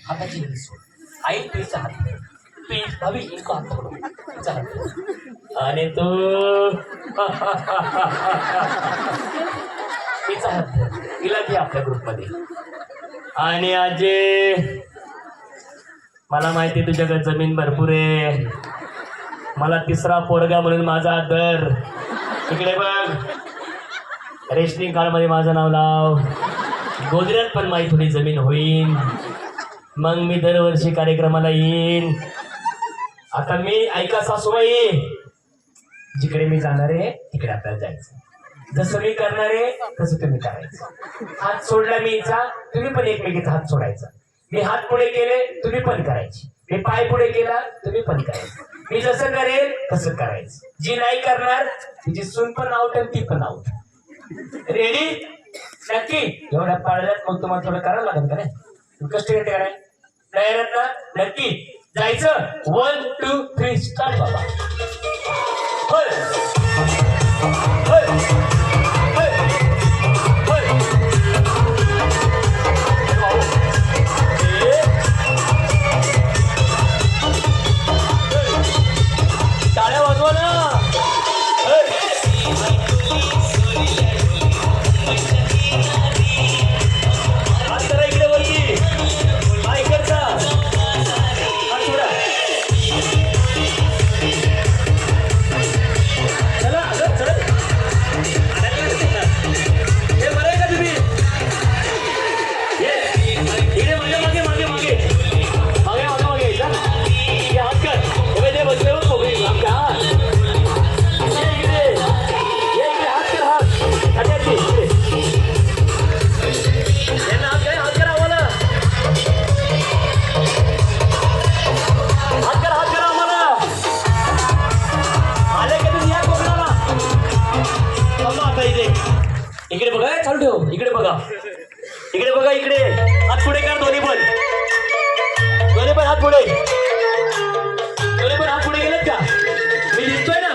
हाताची हिल सोड आई तुझा हात प्लीज भाभी इनको हात पकडो चला आणि तू तिचा हात तिला घे आपल्या ग्रुपमध्ये आणि आजे मला माहिती तुझ्याकडे जमीन भरपूर आहे मला तिसरा पोरगा म्हणून माझा आदर इकडे बघ रेशनिंग कार्ड मध्ये माझं नाव लाव गोदऱ्यात पण माझी थोडी जमीन होईल मग मी दरवर्षी कार्यक्रमाला येईन आता मी ऐका सासूबाई जिकडे मी जाणार आहे तिकडे आपल्याला जायचं जसं मी करणार आहे तसं तुम्ही करायचं हात सोडला मी हिचा तुम्ही पण एकमेकीचा हात सोडायचा मी हात पुढे केले तुम्ही पण करायचे मी पाय पुढे केला तुम्ही पण करायचं मी जसं करेल तसं करायचं जी नाही करणार तिची सून पण आउट आणि ती पण आउट रेडी नक्की एवढ्या पाळल्यात मग तुम्हाला थोडं करावं लागेल का नाही कष्ट घेते का नाही तयार ना नक्की जायचं 1 2 3 स्टार्ट बाबा होय होय होय होय टाळ्या वाजवा ना हात करा इकडे वरती काय करता हात सोडा चला अगं चल हे बरं आहे का तुम्ही इकडे मागे मागे मागे मागे मागे मागे मागे यायचा हे हात कर हे ते बसले बघ खोबरी आमच्या हात इकडे हात कर हात हाताची इकडे हात करा आम्हाला हात करा आम्हाला आले का तुम्ही या कोकणाला आता इकडे बघा चालू ठेव इकडे बघा इकडे हात पुढे कर दोन्ही पण हात पुढे गेलेत का मी दिसतोय ना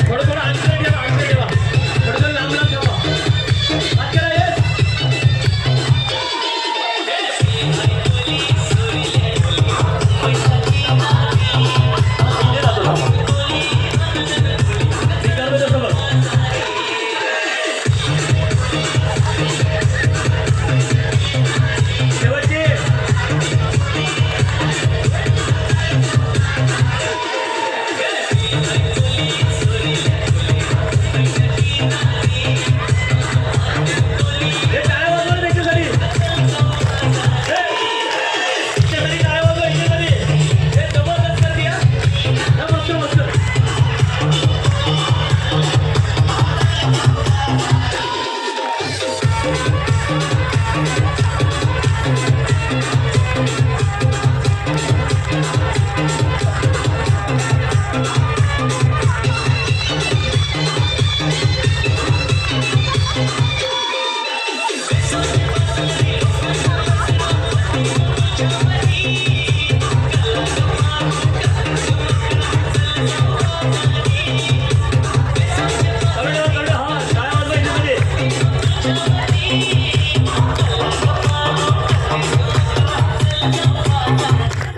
थोडं अंतर ठेवा थोडं लांब ठेवा हात करा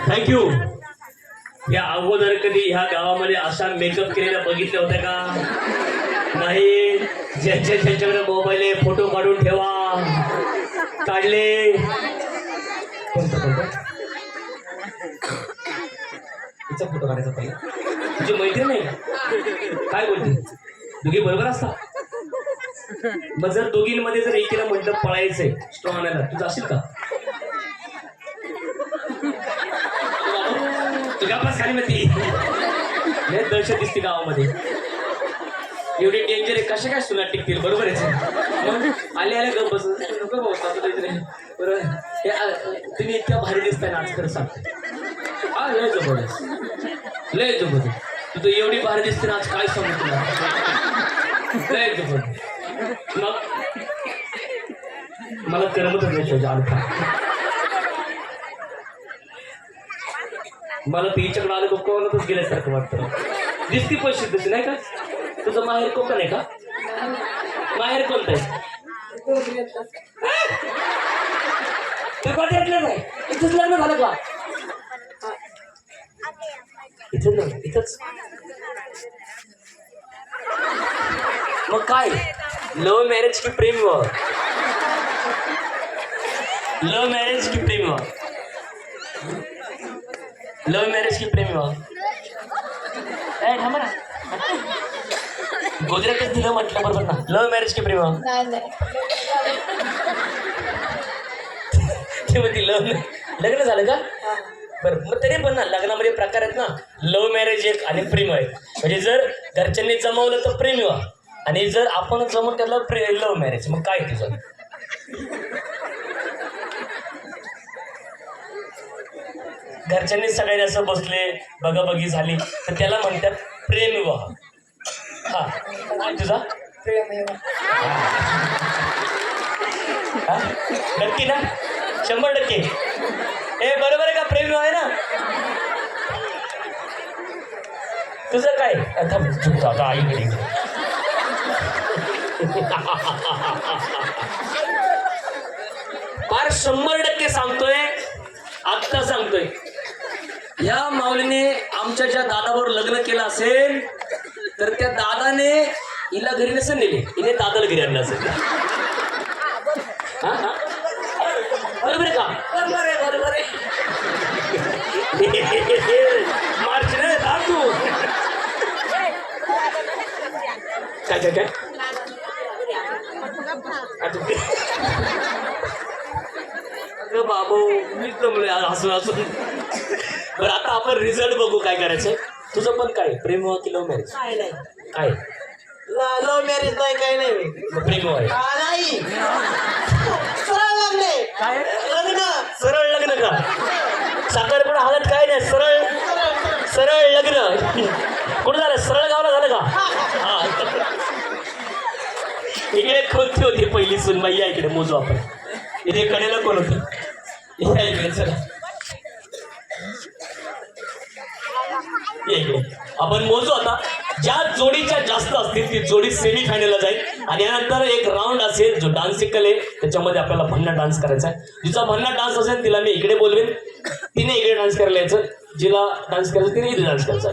थँक्यू या अगोदर कधी ह्या गावामध्ये असा मेकअप केलेला बघितलं होतं का नाही ज्यांच्याकडे मोबाईल आहे फोटो काढून ठेवा काढले तिचा फोटो काढायचा पहिला तुझी मैत्रीण नाही काय बोलते दोघी बरोबर असता मग जर दोघींमध्ये जर एकीला म्हटलं पळायचंय स्ट्रॉंग आणायला तू जाशील का तुझ्या पण खाली मध्ये दहशत दिसते गावामध्ये एवढी डेंजर आहे कशा काय सुना टिकतील बरोबर आहे मग आले गप बस नको बरोबर तुम्ही इतक्या भारी दिसताय ना आज खरं सांगते लय जबरदस्त तू तर एवढी भारी दिसते ना आज काय सांगू तुला लय जबरदस्त मग मला करमतच नाही तुझ्या अलका मला तिच्याकडे आलं गप्पावरच गेल्यासारखं वाटतं दिसती पण शिकते नाही का? तुझं माहेर कोकण आहे का? माहेर कोणतं आहे? ते कोट्यातलं नाही, इथंच लग्न झालं का? इथंच लग्न, इथंच. मग काय, लव्ह मॅरेज की प्रेम विवाह? लव्ह मॅरेज की प्रेम विवाह? लव्ह मॅरेज की प्रेम विवाह? थांबा ना, गोदऱ्यातच दिलं म्हटलं बरोबर ना. लव्ह मॅरेज की प्रेम विवाह? ते म्हणते लग्न झालं का? बरं, मग तरी पण ना लग्नामध्ये प्रकार आहेत ना. लव्ह मॅरेज एक आणि प्रेम आहे. म्हणजे जर घरच्यांनी जमवलं तर प्रेम विवाह, आणि जर आपण जमवून त्याला लव्ह मॅरेज. मग काय तुझं? घरच्यांनी सगळ्यांनी असं बसले, बघाबघी झाली तर त्याला म्हणतात प्रेम विवाह. हा, काय तुझा? प्रेम विवाह. नक्की ना? 100%. हे बरोबर आहे का? प्रेम विवाह आहे ना? तुझं काय? आता आईकडे फार 100% सांगतोय, आत्ता सांगतोय. या माऊलीने आमच्या ज्या दादावर लग्न केलं असेल तर त्या दादाने हिला घरी नसेल नेले, हिने दादाला घरी आणलं असेल. बरोबर आहे का? बरोबर आहे. मार्च नाही तू काय काय बाबू, मी जमलोय हसून हसून. बरं, आता आपण रिझल्ट बघू काय करायचंय. तुझं पण काय, प्रेम विवाह की लव्ह मॅरेज? काय लव्ह मॅरेज नाही, काही नाही. प्रेम विवाह नाही, सरळ लग्न. काय? लग्न, सरळ लग्न का? साखरपुडा हालत काय नाही, सरळ सरळ लग्न. कुठं झालं? सरळ गावला झालं का? हा, इकडे कोणती होती पहिली सुनबाई? या इकडे मोजू आपण. इथे कडेला कोण होती? या इकडे, चला इकडे आपण मोजू. आता ज्या जोडीच्या जास्त असतील ती जोडी सेमी फायनलला जाईल, आणि यानंतर एक राऊंड असेल जो डान्स शिकल आहे त्याच्यामध्ये आपल्याला भन्ना डान्स करायचा आहे. जिचा भन्ना डान्स असेल तिला मी इकडे बोलवेन, तिने इकडे डान्स करायला यायचं. जिला डान्स करायचं तिने इथे डान्स करायचा.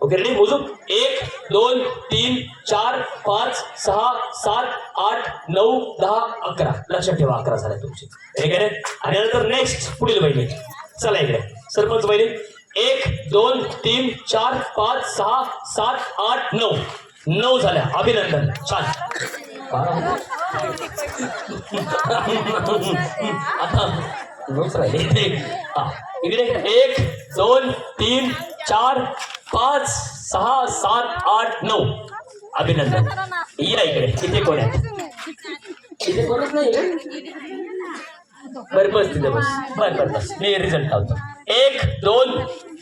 Okay, ready? मोजू. 1 2 3 4 5 6 7 8 9 10 11. लक्षात ठेवा, 11 झाल्या तुमची. ठीक आहे. आणि नंतर नेक्स्ट पुढील बहिणी. चला इकडे, सरपंच बहिणी. 1 2 3 4 5 6 7 8 9. 9 झाल्या. अभिनंदन, छान. आता 9 राहिले. इकडे 1 2 3 4 5 6 7 8 9. अभिनंदन. या इकडे. इथे कोण आहे? इथे कोणच नाही. बरं, बस तिथे बस. बरं बस, मी रिझल्ट लावतो. 1 2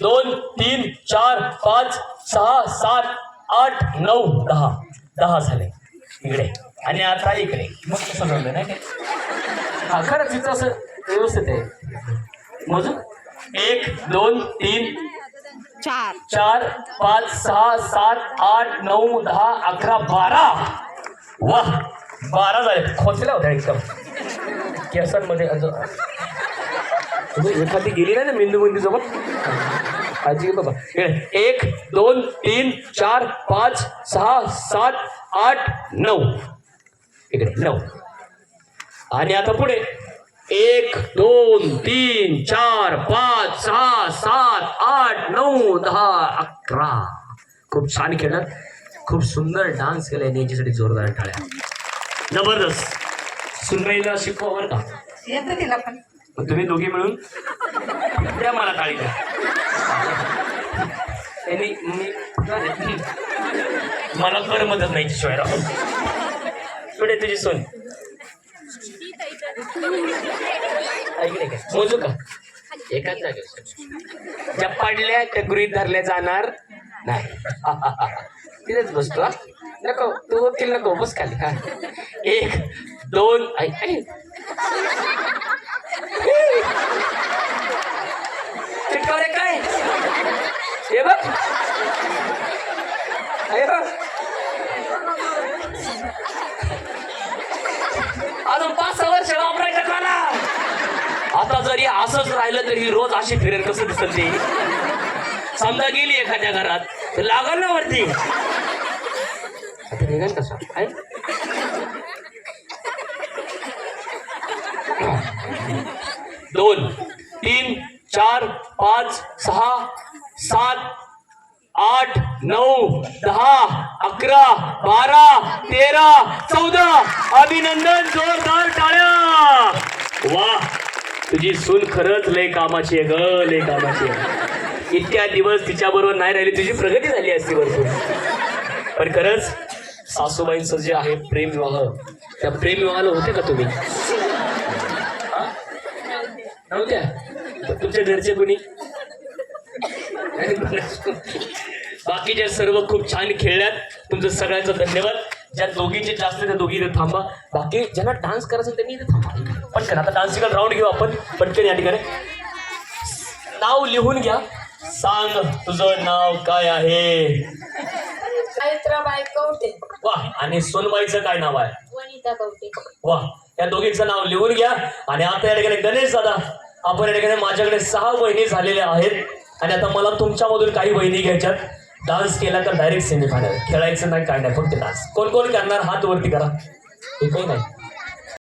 2 3 4 5 6 7 8 9 10. 10 झाले इकडे. आणि आता इकडे मग कसं झालं नाही? हा, खरंच तिथं असं व्यवस्थित आहे. मोजू. 1 2 3 4 5 6 7 8 9 10 11 12. वाह, 12 झाले. खोचल्या होत्या एकदम केसांमध्ये. एखादी गेली नाही ना मेंदूबंदी सोबत आजी बाबा. 1 2 3 4 5 6 7 8 9. इकडे 9. आणि आता पुढे 1 2 3 4 5 6 7 8 9 10 11. खूप छान केलं, खूप सुंदर डान्स केलाय. यांच्यासाठी जोरदार टाळ्या. जबरदस्त. सुनबाईला शिकवा बरं का? येतं तिला पण. तुम्ही दोघी मिळून द्या मला टाळी द्या. मला कर मदत नाही शिवाय. पुढे तुझी सोन. ऐकले का? मोजू का? एकाच जागेवर. ज्या पडल्या त्या गृहीत धरल्या जाणार नाही. तिथेच बसतो. नको तू वकील नको, बस खाली. हा, 1 2 चिटकावले काय हे बघ. आहे ना? अजून 5-6 वर्ष वापरायचं काला. आता जरी असंच राहिलं तरी रोज अशी फिरेल कसं दिसत ते. समजा गेली एखाद्या घरात तर लागल ना वरती. आता निघाल कसं आहे? 2, 3, 4, 5, 6, 7, 8, 9, 10, 11, 12, 13, 14. अभिनंदन, जोरदार टाळ्या. वा, तुझी सून खरंच लय कामाची आहे ग, लय कामाची आहे. इतक्या दिवस तिच्या बरोबर नाही राहिली, तुझी प्रगती झाली असती भरपूर. पण खरंच सासूबाईंचं जे आहे प्रेम विवाह, त्या प्रेम विवाहाला होते का तुम्ही? नव्हत्या? तुमच्या घरचे कोणी? बाकीचे सर्व खूप छान खेळल्यात. तुमचं सगळ्यांचं धन्यवाद. ज्या दोघीचे जास्त त्या दोघी इथे थांबा. बाकी ज्यांना डान्स करायचं त्यांनी इथे थांबा. पटकन आता डान्सिंग राऊंड घेऊ आपण. पटकन या ठिकाणी नाव लिहून घ्या. सांग तुझं नाव काय आहे? सावित्राबाई कवटे. वा. आणि सोनबाईचं काय नाव आहे? वनिता कवटे. वा. या दोघींचं नाव लिहून घ्या. आणि आता या ठिकाणी गणेश दादा, आपण या ठिकाणी माझ्याकडे 6 बहिणी झालेल्या आहेत. आणि आता मला तुमच्यामधून काही बहिणी घ्यायच्यात. डान्स केला तर डायरेक्ट सेमीफायनल. खेळायचं नाही काय नाही, फक्त डान्स. कोण कोण करणार हात वरती करा. हे काही नाही.